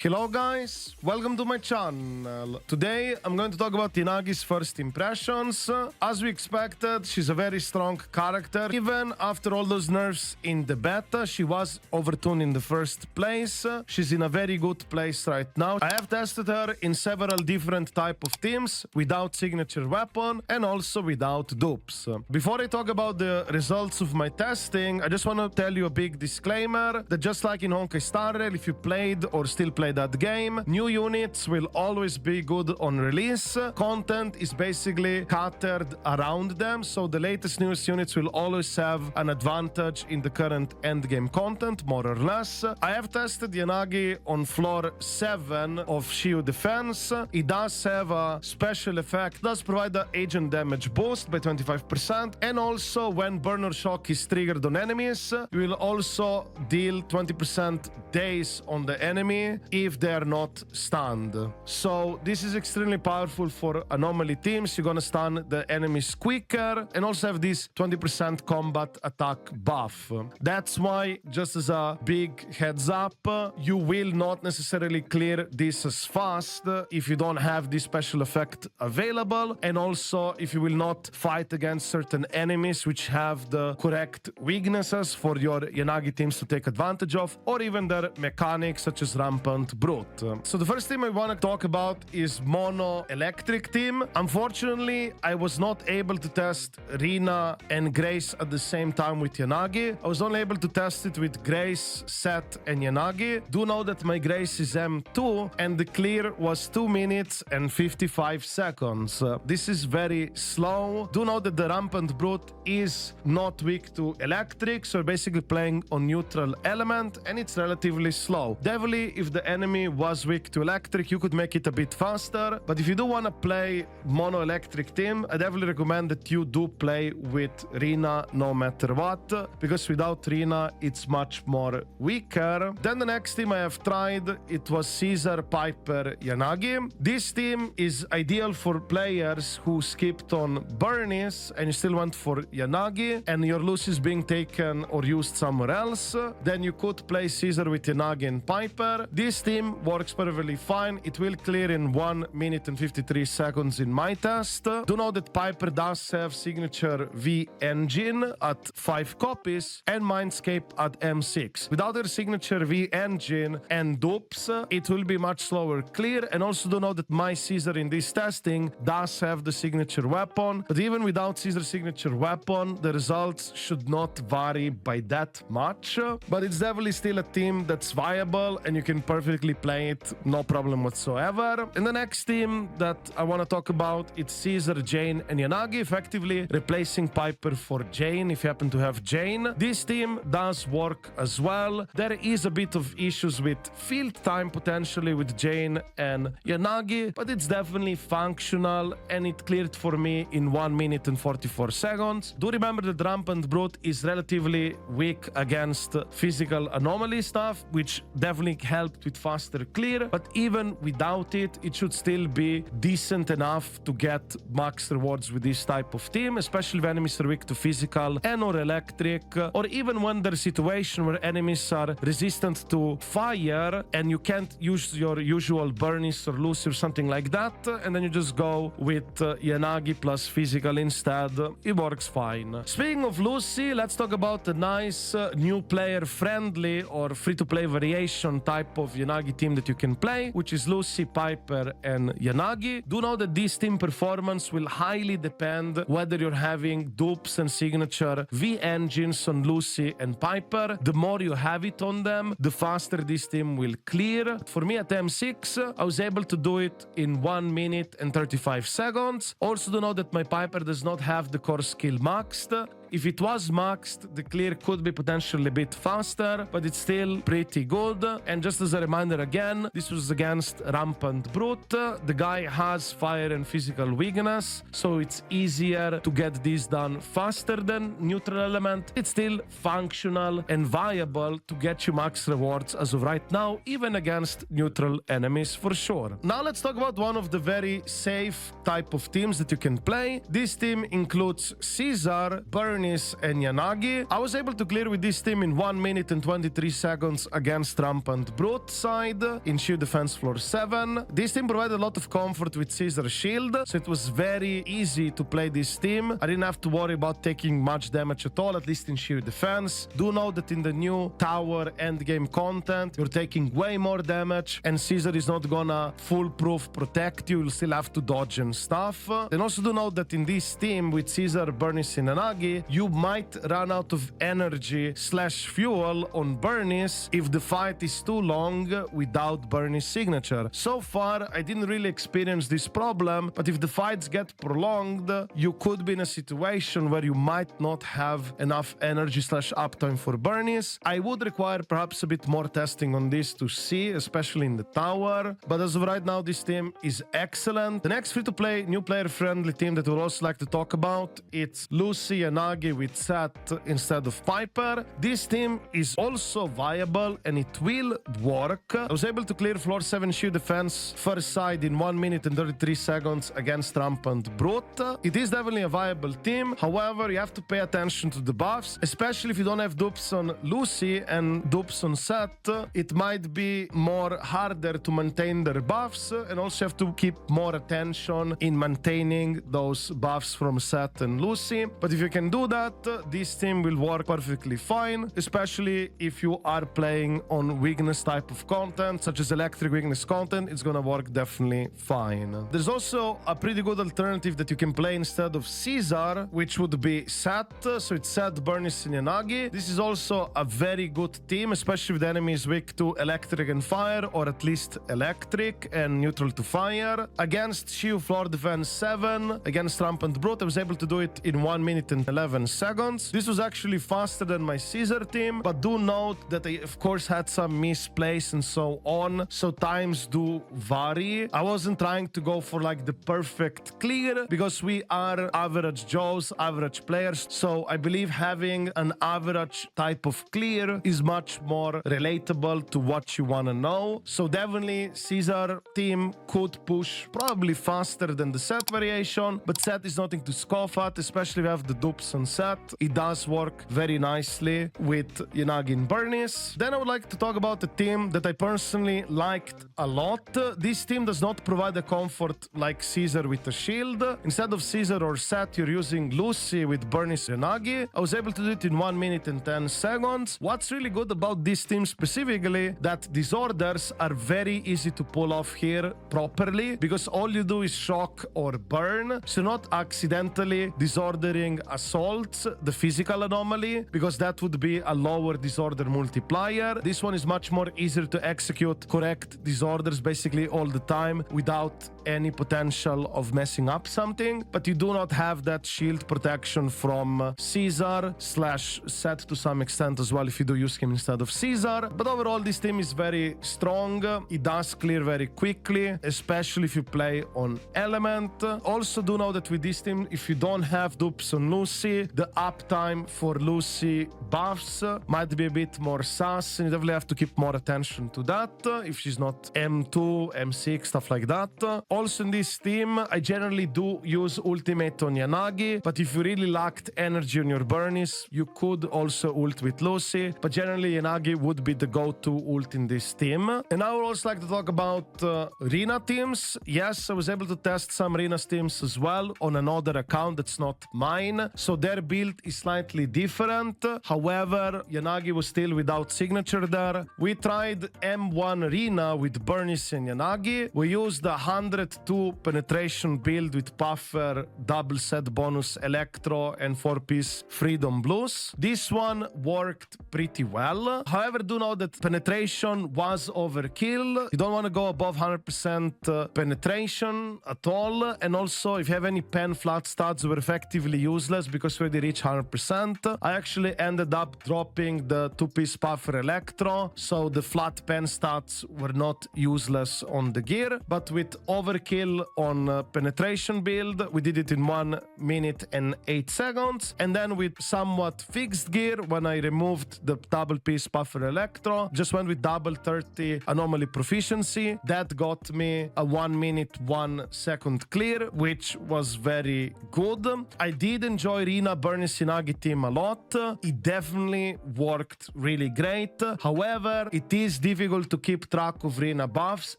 Hello guys, welcome to my channel. Today I'm going to talk about Yanagi's first impressions. As we expected, she's a very strong character. Even after all those nerfs in the beta, she was overtuned in the first place. She's in a very good place right now. I have tested her in several different type of teams without signature weapon and also without dupes. Before I talk about the results of my testing, I just want to tell you a big disclaimer that just like in Honkai Star Rail, if you played or still play that game, new units will always be good on release. Content is basically catered around them, so the latest newest units will always have an advantage in the current endgame content, more or less. I have tested Yanagi on floor 7 of Shield Defense. It does have a special effect, does provide the agent damage boost by 25%, and also when Burner Shock is triggered on enemies, you will also deal 20% daze on the enemy if they are not stunned. So this is extremely powerful for anomaly teams. You're gonna stun the enemies quicker and also have this 20% combat attack buff. That's why, just as a big heads up, you will not necessarily clear this as fast if you don't have this special effect available, and also if you will not fight against certain enemies which have the correct weaknesses for your Yanagi teams to take advantage of, or even their mechanics such as Rampant Brute. So the first team I want to talk about is Mono Electric team. Unfortunately, I was not able to test Rina and Grace at the same time with Yanagi. I was only able to test it with Grace, Seth, and Yanagi. Do know that my Grace is M2 and the clear was 2 minutes and 55 seconds. This is very slow. Do know that the Rampant Brute is not weak to electric, so basically playing on neutral element, and it's relatively slow. Definitely, if the enemy was weak to electric, you could make it a bit faster, but if you do want to play mono electric team, I definitely recommend that you do play with Rina no matter what, because without Rina it's much more weaker. Then the next team I have tried, it was Caesar, Piper, Yanagi. This team is ideal for players who skipped on Burnice and you still went for Yanagi and your loose is being taken or used somewhere else. Then you could play Caesar with Yanagi and Piper. This team works perfectly fine. It will clear in 1 minute and 53 seconds in my test. Do know that Piper does have signature V engine at 5 copies and Mindscape at M6. Without her signature V engine and dupes, it will be much slower clear. And also do know that my Caesar in this testing does have the signature weapon, but even without Caesar signature weapon, the results should not vary by that much. But it's definitely still a team that's viable and you can perfectly play it, no problem whatsoever. And the next team that I want to talk about, it's Caesar, Jane, and Yanagi, effectively replacing Piper for Jane if you happen to have Jane. This team does work as well. There is a bit of issues with field time potentially with Jane and Yanagi, but it's definitely functional and it cleared for me in 1 minute and 44 seconds. Do remember that Rampant Brute is relatively weak against physical anomaly stuff, which definitely helped with faster clear, but even without it, it should still be decent enough to get max rewards with this type of team, especially if enemies are weak to physical and or electric, or even when there's a situation where enemies are resistant to fire and you can't use your usual Burnice or Lucy or something like that, and then you just go with Yanagi plus physical instead. It works fine. Speaking of Lucy, let's talk about a nice new player friendly or free-to-play variation type of Yanagi team that you can play, which is Lucy, Piper, and Yanagi. Do know that this team performance will highly depend whether you're having dupes and signature V engines on Lucy and Piper. The more you have it on them, the faster this team will clear. For me at M6, I was able to do it in 1 minute and 35 seconds. Also do know that my Piper does not have the core skill maxed. If it was maxed, the clear could be potentially a bit faster, but it's still pretty good. And just as a reminder again, this was against Rampant Brute. The guy has fire and physical weakness, so it's easier to get this done faster than neutral element. It's still functional and viable to get you max rewards as of right now, even against neutral enemies for sure. Now let's talk about one of the very safe type of teams that you can play. This team includes Caesar, Burnice, Burnice and Yanagi. I was able to clear with this team in 1 minute and 23 seconds against Rampant Brute side in Shield Defense Floor 7. This team provided a lot of comfort with Caesar Shield, so it was very easy to play this team. I didn't have to worry about taking much damage at all, at least in Shield Defense. Do know that in the new tower endgame content, you're taking way more damage, and Caesar is not gonna foolproof protect you. You'll still have to dodge and stuff. And also do know that in this team with Caesar, Burnice, and Yanagi, you might run out of energy / fuel on Burnice if the fight is too long without Burnice signature. So far, I didn't really experience this problem, but if the fights get prolonged, you could be in a situation where you might not have enough energy / uptime for Burnice. I would require perhaps a bit more testing on this to see, especially in the tower, but as of right now, this team is excellent. The next free-to-play, new player-friendly team that we'd also like to talk about, it's Lucy Yanagi with Seth instead of Piper. This team is also viable and it will work. I was able to clear floor 7 Shield Defense first side in 1 minute and 33 seconds against Rampant Brute. It is definitely a viable team. However, you have to pay attention to the buffs, especially if you don't have dupes on Lucy and dupes on Seth. It might be more harder to maintain their buffs, and also have to keep more attention in maintaining those buffs from Seth and Lucy. But if you can do that, this team will work perfectly fine, especially if you are playing on weakness type of content, such as electric weakness content. It's gonna work definitely fine. There's also a pretty good alternative that you can play instead of Caesar, which would be Seth. So it's Seth, Burnice, and Yanagi. This is also a very good team, especially if the enemy is weak to electric and fire, or at least electric and neutral to fire. Against Shield Floor Defense 7, against Rampant Brute, I was able to do it in 1 minute and 11 seconds. This was actually faster than my Caesar team, but do note that I, of course, had some misplays and so on, so times do vary. I wasn't trying to go for like the perfect clear, because we are average Joes, average players, so I believe having an average type of clear is much more relatable to what you want to know. So definitely Caesar team could push probably faster than the Seth variation, but Seth is nothing to scoff at, especially if you have the dupes on Seth. It does work very nicely with Yanagi and Burnice. Then I would like to talk about a team that I personally liked a lot. This team does not provide a comfort like Caesar with a shield. Instead of Caesar or Seth, you're using Lucy with Burnice and Yanagi. I was able to do it in 1 minute and 10 seconds. What's really good about this team specifically, that disorders are very easy to pull off here properly, because all you do is shock or burn, so not accidentally disordering assaults, the physical anomaly, because that would be a lower disorder multiplier. This one is much more easier to execute correct disorders basically all the time without any potential of messing up something, but you do not have that shield protection from Caesar / Seth to some extent as well if you do use him instead of Caesar. But overall, this team is very strong. It does clear very quickly, especially if you play on element. Also do know that with this team, if you don't have dupes on Lucy, the uptime for Lucy buffs might be a bit more sus, and you definitely have to keep more attention to that if she's not M2, M6, stuff like that. Also in this team, I generally do use ultimate on Yanagi, but if you really lacked energy on your Burnice, you could also ult with Lucy, but generally Yanagi would be the go-to ult in this team. And I would also like to talk about Rina teams. Yes, I was able to test some Rina teams as well on another account that's not mine, so their build is slightly different. However, Yanagi was still without signature there. We tried M1 Rina with Burnice and Yanagi. We used the 102 penetration build with Puffer, double set bonus Electro, and 4-piece Freedom Blues. This one worked pretty well. However, do know that penetration was overkill. You don't want to go above 100% penetration at all. And also, if you have any pen flat stats, were effectively useless because we already reached 100%. I actually ended up dropping the 2-piece Puffer Electro, so the flat pen stats were not useless on the gear. But with overkill on penetration build, we did it in 1 minute and 8 seconds. And then with somewhat fixed gear, when I removed the double piece Puffer Electro, just went with double 30 anomaly proficiency. That got me a 1 minute 1 second clear, which was very good. I did enjoy Rina Rina Burnice Yanagi team a lot. It definitely worked really great. However, it is difficult to keep track of Rina buffs,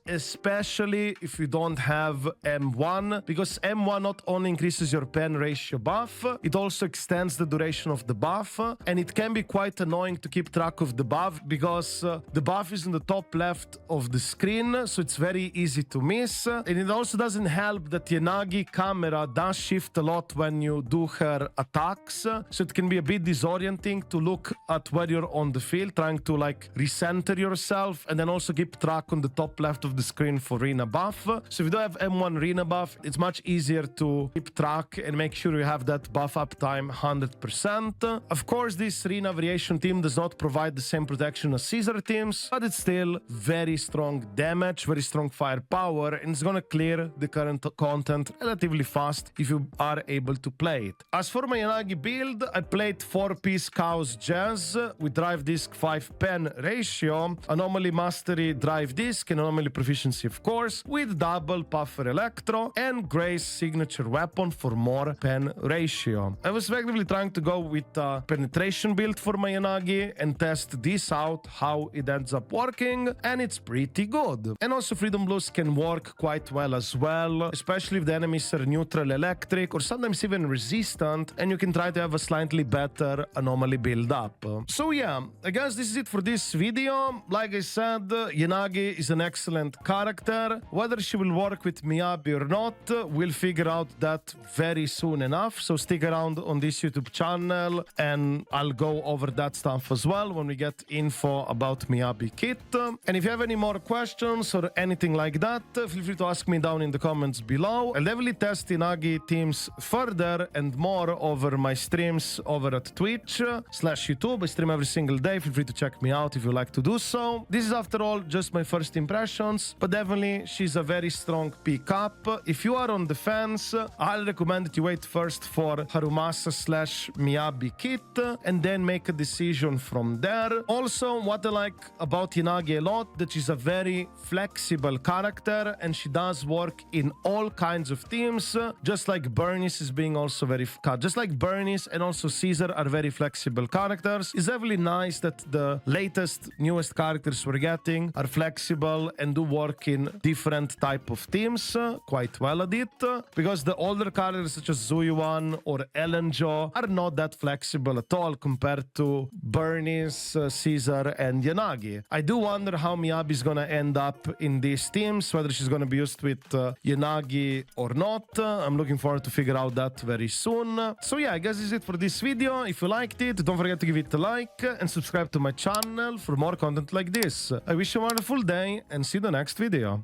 especially if you don't have M1, because M1 not only increases your pen ratio buff, it also extends the duration of the buff, and it can be quite annoying to keep track of the buff because the buff is in the top left of the screen, so it's very easy to miss. And it also doesn't help that Yanagi camera does shift a lot when you do her attacks, so it can be a bit disorienting to look at where you're on the field, trying to like recenter yourself and then also keep track on the top left of the screen for Rina buff. So if you don't have M1 Rina buff, it's much easier to keep track and make sure you have that buff uptime 100%. Of course, this Rina variation team does not provide the same protection as Caesar teams, but it's still very strong damage, very strong firepower, and it's gonna clear the current content relatively fast if you are able to play it. As for my Yanagi build, I played 4-piece Chaos Jazz with drive disc 5 pen ratio, anomaly mastery drive disc, and anomaly proficiency of course, with double puffer electro and Grace signature weapon for more pen ratio. I was effectively trying to go with a penetration build for my Yanagi and test this out, how it ends up working, and it's pretty good. And also Freedom Blues can work quite well as well, especially if the enemies are neutral electric or sometimes even resistant, and you can try to have a slightly better anomaly build up. So yeah, I guess this is it for this video. Like I said, Yanagi is an excellent character. Whether she will work with Miyabi or not, we'll figure out that very soon enough, so stick around on this YouTube channel and I'll go over that stuff as well when we get info about Miyabi kit. And if you have any more questions or anything like that, feel free to ask me down in the comments below. I'll definitely test Yanagi teams further and more over my streams over at Twitch/YouTube. I stream every single day. Feel free to check me out if you like to do so. This is after all just my first impressions, but definitely she's a very strong pick-up. If you are on the fence, I'll recommend that you wait first for Harumasa/Miyabi kit and then make a decision from there. Also, what I like about Yanagi a lot, that she's a very flexible character and she does work in all kinds of teams, just like Burnice is being also very just like Burnice and also Caesar are very flexible characters. It's definitely nice that the latest newest characters we're getting are flexible and do work in different type of teams quite well at it, because the older characters such as Zuyuan or Elenjo are not that flexible at all compared to Burnice, Caesar and Yanagi. I do wonder how Miyabi is gonna end up in these teams, whether she's gonna be used with Yanagi or not. I'm looking forward to figure out that very soon. So yeah, I guess this is it for this video. If you liked it, don't forget to give it a like and subscribe to my channel for more content like this. I wish you a wonderful day and see you in the next video.